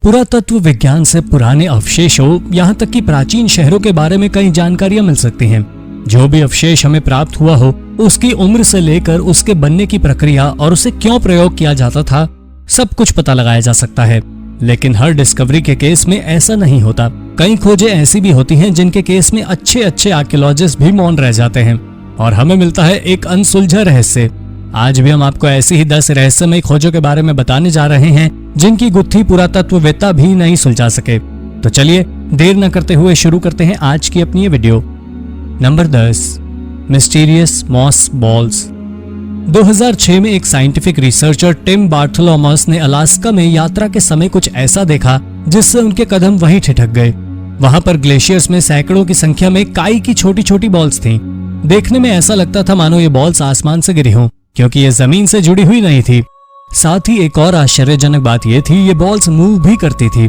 पुरातत्व विज्ञान से पुराने अवशेषों यहाँ तक कि प्राचीन शहरों के बारे में कई जानकारियां मिल सकती हैं। जो भी अवशेष हमें प्राप्त हुआ हो, उसकी उम्र से लेकर उसके बनने की प्रक्रिया और उसे क्यों प्रयोग किया जाता था, सब कुछ पता लगाया जा सकता है। लेकिन हर डिस्कवरी के केस में ऐसा नहीं होता। कई खोजें ऐसी भी होती हैं जिनके केस में अच्छे अच्छे आर्कियोलॉजिस्ट भी मौन रह जाते हैं और हमें मिलता है एक अनसुलझा रहस्य। आज भी हम आपको ऐसी ही 10 रहस्यमय खोजों के बारे में बताने जा रहे हैं जिनकी गुत्थी पुरातत्ववेत्ता भी नहीं सुलझा सके। तो चलिए देर न करते हुए शुरू करते हैं आज की अपनी ये video. Number 10, mysterious moss balls. 2006 में एक साइंटिफिक रिसर्चर टिम बार्थोलोमस ने अलास्का में यात्रा के समय कुछ ऐसा देखा जिससे उनके कदम वहीं ठिठक गए। वहां पर ग्लेशियर्स में सैकड़ों की संख्या में काई की छोटी छोटी बॉल्स थीं। देखने में ऐसा लगता था मानो ये बॉल्स आसमान से गिरी हों, क्योंकि ये जमीन से जुड़ी हुई नहीं थी। साथ ही एक और आश्चर्यजनक बात ये थी, ये बॉल्स मूव भी करती थी।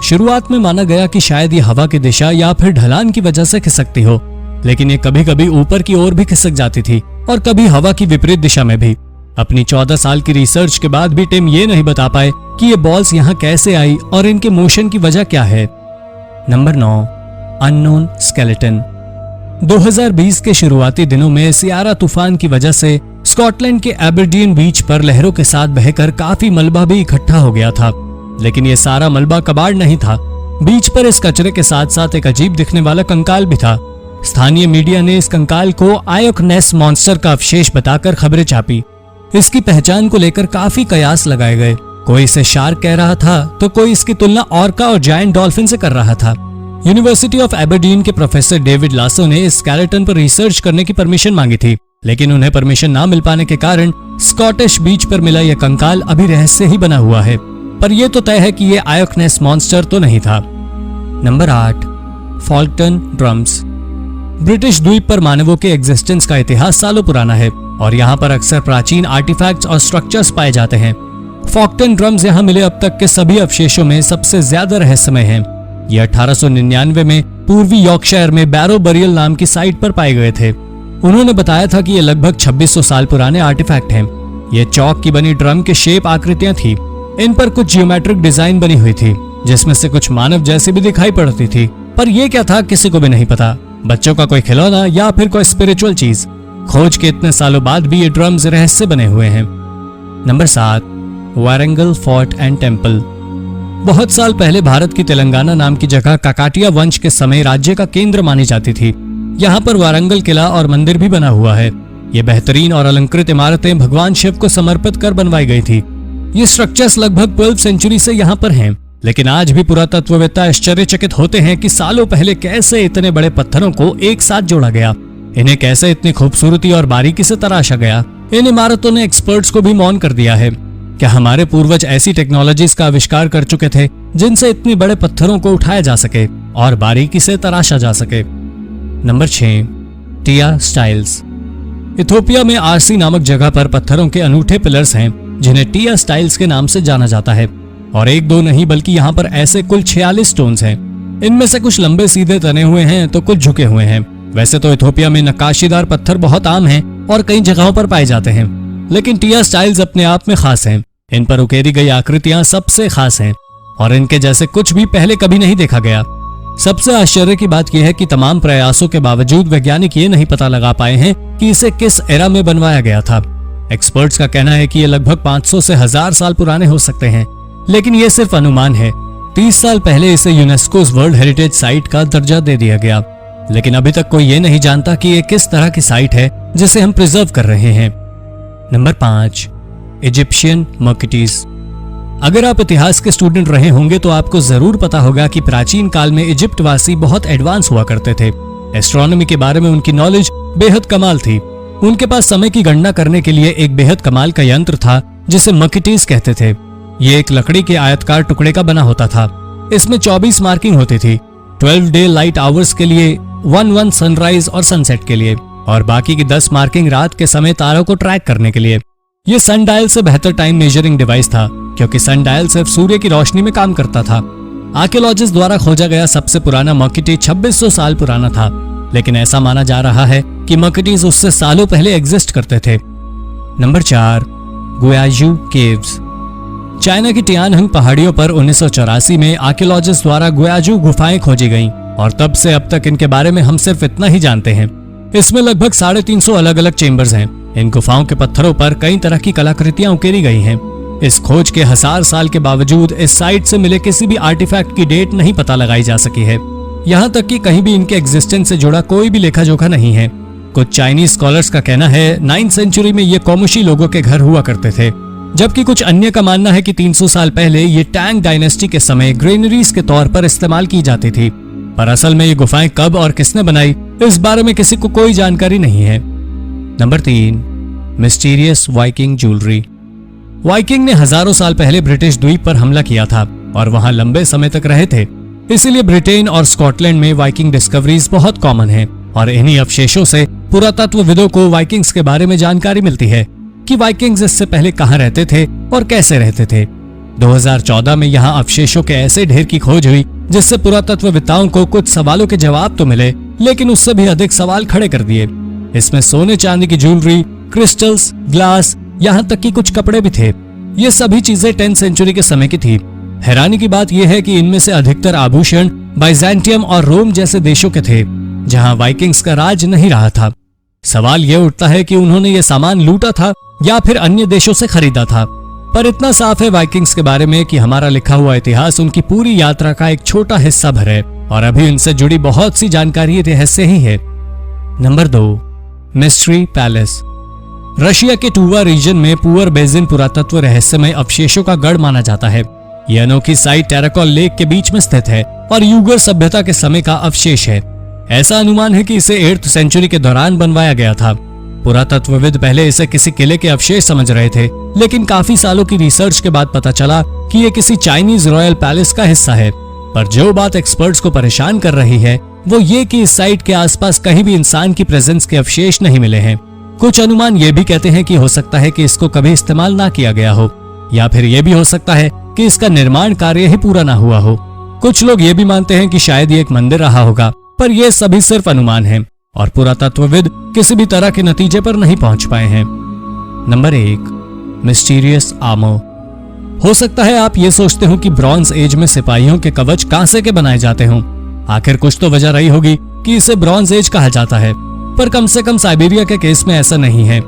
शुरुआत में माना गया कि शायद ये हवा की दिशा या फिर ढलान की वजह से खिसकती हो, लेकिन ये कभी कभी ऊपर की ओर भी खिसक जाती थी और कभी हवा की विपरीत दिशा में भी। अपनी 14 साल की रिसर्च के बाद भी टिम ये नहीं बता पाए कि ये बॉल्स यहाँ कैसे आई और इनके मोशन की वजह क्या है। Number 9, unknown skeleton. 2020 के शुरुआती दिनों में सियारा तूफान की वजह से स्कॉटलैंड के एबरडीन बीच पर लहरों के साथ बहकर काफी मलबा भी इकट्ठा हो गया था। लेकिन ये सारा मलबा कबाड़ नहीं था। बीच पर इस कचरे के साथ साथ एक अजीब दिखने वाला कंकाल भी था। स्थानीय मीडिया ने इस कंकाल को आयोक नेस मॉन्स्टर का अवशेष बताकर खबरें छापी। इसकी पहचान को लेकर काफी कयास लगाए गए। कोई इसे शार्क कह रहा था तो कोई इसकी तुलना ऑर्का और जायंट डॉल्फिन से कर रहा था। यूनिवर्सिटी ऑफ एबरडीन के प्रोफेसर डेविड लासो ने इस स्केलेटन पर रिसर्च करने की परमिशन मांगी थी, लेकिन उन्हें परमिशन ना मिल पाने के कारण स्कॉटिश बीच पर मिला यह कंकाल अभी रहस्य ही बना हुआ है। पर यह तो तय है कि यह आयोक नेस मॉन्स्टर तो नहीं था। Number 8, फॉल्कटन drums. ब्रिटिश द्वीप पर मानवों के एग्जिस्टेंस का इतिहास सालों पुराना है और यहाँ पर अक्सर प्राचीन आर्टिफैक्ट्स और स्ट्रक्चर्स पाए जाते हैं। फॉल्कटन ड्रम्स यहाँ मिले अब तक के सभी अवशेषों में सबसे ज्यादा रहस्यमय हैं। ये 1899 में पूर्वी यॉर्कशायर में बैरो बरियल नाम की साइट पर पाए गए थे। उन्होंने बताया था कि ये लगभग 2600 साल पुराने आर्टिफैक्ट हैं। ये चौक की बनी ड्रम के शेप आकृतियां थी। इन पर कुछ जियोमेट्रिक डिजाइन बनी हुई थी, जिसमें से कुछ मानव जैसी भी दिखाई पड़ती थी। पर यह क्या था किसी को भी नहीं पता। बच्चों का कोई खिलौना या फिर कोई स्पिरिचुअल चीज। खोज के इतने सालों बाद भी ये ड्रम्स रहस्य बने हुए हैं। Number 7, Warangal fort and temple. बहुत साल पहले भारत की तेलंगाना नाम की जगह काकाटिया वंश के समय राज्य का केंद्र मानी जाती थी। यहाँ पर वारंगल किला और मंदिर भी बना हुआ है। ये बेहतरीन और अलंकृत इमारतें भगवान शिव को समर्पित कर बनवाई गई थी। ये स्ट्रक्चर्स लगभग 12वीं सेंचुरी से यहाँ पर हैं, लेकिन आज भी पुरातत्ववेत्ता आश्चर्यचकित होते हैं कि सालों पहले कैसे इतने बड़े पत्थरों को एक साथ जोड़ा गया। इन्हें कैसे इतनी खूबसूरती और बारीकी से तराशा गया। इन इमारतों ने एक्सपर्ट्स को भी मौन कर दिया है। क्या हमारे पूर्वज ऐसी टेक्नोलॉजीज का आविष्कार कर चुके थे जिनसे इतने बड़े पत्थरों को उठाया जा सके और बारीकी से तराशा जा सके। Number 6, Tiya styles. इथियोपिया में आरसी नामक जगह पर पत्थरों के अनूठे पिलर्स हैं जिन्हें टिया स्टाइल्स के नाम से जाना जाता है। और एक दो नहीं बल्कि यहाँ पर ऐसे कुल 46 स्टोन्स हैं। इनमें से कुछ लंबे सीधे तने हुए हैं तो कुछ झुके हुए हैं। वैसे तो इथियोपिया में नक्काशीदार पत्थर बहुत आम हैं और कई जगहों पर पाए जाते हैं, लेकिन टिया स्टाइल्स अपने आप में खास हैं। इन पर उकेरी गई आकृतियां सबसे खास हैं और इनके जैसे कुछ भी पहले कभी नहीं देखा गया। सबसे आश्चर्य की बात यह है कि तमाम प्रयासों के बावजूद वैज्ञानिक ये नहीं पता लगा पाए हैं कि इसे किस एरा में बनवाया गया था। एक्सपर्ट्स का कहना है कि ये लगभग 500 से 1000 साल पुराने हो सकते हैं, लेकिन ये सिर्फ अनुमान है। 30 साल पहले इसे यूनेस्को वर्ल्ड हेरिटेज साइट का दर्जा दे दिया गया, लेकिन अभी तक कोई ये नहीं जानता कि ये किस तरह की साइट है जिसे हम प्रिजर्व कर रहे हैं। Number 5, Egyptian merkhets. अगर आप इतिहास के स्टूडेंट रहे होंगे तो आपको जरूर पता होगा कि प्राचीन काल में इजिप्ट वासी बहुत एडवांस हुआ करते थे। एस्ट्रोनॉमी के बारे में उनकी नॉलेज बेहद कमाल थी। उनके पास समय की गणना करने के लिए एक बेहद कमाल का यंत्र था जिसे मर्कटीज कहते थे। ये एक लकड़ी के आयतकार टुकड़े का बना होता था। इसमें 24 मार्किंग होती थी। 12 डे लाइट आवर्स के लिए, 1 सनराइज और सनसेट के लिए, और बाकी की 10 मार्किंग रात के समय तारों को ट्रैक करने के लिए। ये सनडायल से बेहतर टाइम मेजरिंग डिवाइस था, क्योंकि सनडायल सिर्फ सूर्य की रोशनी में काम करता था। आर्कियोलॉजिस्ट द्वारा खोजा गया सबसे पुराना मर्कटी 2600 साल पुराना था, लेकिन ऐसा माना जा रहा है कि मर्कटीज उससे सालों पहले एग्जिस्ट करते थे। Number 4, गुयाजू caves. चाइना की टियानहंग पहाड़ियों पर 1984 में आर्कियोलॉजिस्ट द्वारा ग्वाजू गुफाएं खोजी गईं और तब से अब तक इनके बारे में हम सिर्फ इतना ही जानते हैं। इसमें लगभग 350 अलग अलग चेम्बर्स हैं। इन गुफाओं के पत्थरों पर कई तरह की कलाकृतियां उकेरी गई हैं। इस खोज के 1000 साल के बावजूद इस साइट से मिले किसी भी आर्टिफैक्ट की डेट नहीं पता लगाई जा सकी है। यहाँ तक कि कहीं भी इनके एग्जिस्टेंस से जुड़ा कोई भी लेखा जोखा नहीं है। कुछ चाइनीज स्कॉलर्स का कहना है 9th सेंचुरी में ये कॉमुशी लोगों के घर हुआ करते थे, जबकि कुछ अन्य का मानना है कि 300 साल पहले ये टैंग डायनेस्टी के समय ग्रेनरीज के तौर पर इस्तेमाल की जाती थी। पर असल में ये गुफाएं कब और किसने बनाई, इस बारे में किसी को कोई जानकारी नहीं है। Number 3, mysterious Viking jewellery. Viking ने हजारों साल पहले ब्रिटिश द्वीप पर हमला किया था और वहां लंबे समय तक रहे थे। इसीलिए ब्रिटेन और स्कॉटलैंड में वाइकिंग डिस्कवरीज बहुत कॉमन है और इन्हीं अवशेषों से पुरातत्वविदों को वाइकिंग्स के बारे में जानकारी मिलती है कि वाइकिंग्स इससे पहले कहां रहते थे और कैसे रहते थे। 2014 में यहां अवशेषों के ऐसे ढेर की खोज हुई जिससे पुरातत्वविदों को कुछ सवालों के जवाब तो मिले, लेकिन उससे भी अधिक सवाल खड़े कर दिए। इसमें सोने चांदी की ज्वेलरी, क्रिस्टल्स, ग्लास, यहाँ तक कि कुछ कपड़े भी थे। ये सभी चीजें 10th सेंचुरी के समय की थी। हैरानी की बात यह है कि इनमें से अधिकतर आभूषण बाइजेंटियम और रोम जैसे देशों के थे, जहां वाइकिंग्स का राज नहीं रहा था। सवाल यह उठता है कि उन्होंने ये सामान लूटा था या फिर अन्य देशों से खरीदा था। पर इतना साफ है वाइकिंग्स के बारे में कि हमारा लिखा हुआ इतिहास उनकी पूरी यात्रा का एक छोटा हिस्सा भर है और अभी उनसे जुड़ी बहुत सी जानकारी रहस्य ही है। Number 2, mystery palace. रशिया के टूवा रीजन में पुअर बेजिन पुरातत्व रहस्यमय अवशेषों का गढ़ माना जाता है। यह अनोखी साइट टेराकोल लेक के बीच में स्थित है और यूगर सभ्यता के समय का अवशेष है। ऐसा अनुमान है कि इसे 8th सेंचुरी के दौरान बनवाया गया था। पुरातत्वविद पहले इसे किसी किले के अवशेष समझ रहे थे, लेकिन काफी सालों की रिसर्च के बाद पता चला कि यह किसी चाइनीज रॉयल पैलेस का हिस्सा है। पर जो बात एक्सपर्ट्स को परेशान कर रही है वो ये कि इस साइट के आसपास कहीं भी इंसान की प्रेजेंस के अवशेष नहीं मिले हैं। कुछ अनुमान ये भी कहते हैं कि हो सकता है कि इसको कभी इस्तेमाल ना किया गया हो, या फिर ये भी हो सकता है कि इसका निर्माण कार्य ही पूरा ना हुआ हो। कुछ लोग ये भी मानते हैं कि शायद ये एक मंदिर रहा होगा, पर ये सभी सिर्फ अनुमान हैं और पुरातत्वविद किसी भी तरह के नतीजे पर नहीं पहुंच पाए हैं। Number 1, mysterious armour. हो सकता है आप ये सोचते हो कि ब्रॉन्ज एज में सिपाहियों के कवच कांसे के बनाए जाते हों। आखिर कुछ तो वजह रही होगी कि इसे ब्रॉन्ज एज कहा जाता है, पर कम से कम साइबेरिया के केस में ऐसा नहीं है।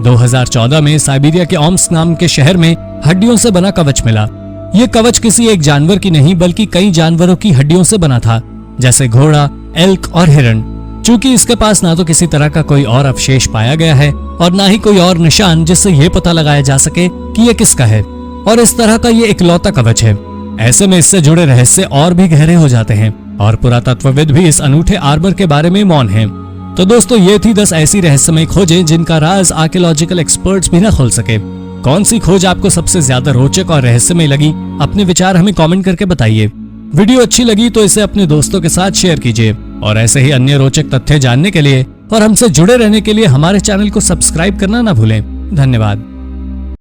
2014 में साइबेरिया के ओम्स्क नाम के शहर में हड्डियों से बना कवच मिला। ये कवच किसी एक जानवर की नहीं बल्कि कई जानवरों की हड्डियों से बना था, जैसे घोड़ा, एल्क और हिरण। चूंकि इसके पास ना तो किसी तरह का कोई और अवशेष पाया गया है और ना ही कोई और निशान जिससे यह पता लगाया जा सके कि यह किसका है, और इस तरह का ये इकलौता कवच है। ऐसे में इससे जुड़े रहस्य और भी गहरे हो जाते हैं और पुरातत्वविद भी इस अनूठे आर्मर के बारे में मौन हैं। तो दोस्तों, ये थी 10 ऐसी रहस्यमय खोजें जिनका राज आर्कियोलॉजिकल एक्सपर्ट्स भी ना खोल सके। कौन सी खोज आपको सबसे ज्यादा रोचक और रहस्यमय लगी? अपने विचार हमें कमेंट करके बताइए। वीडियो अच्छी लगी तो इसे अपने दोस्तों के साथ शेयर कीजिए और ऐसे ही अन्य रोचक तथ्य जानने के लिए और हमसे जुड़े रहने के लिए हमारे चैनल को सब्सक्राइब करना ना भूलें। धन्यवाद।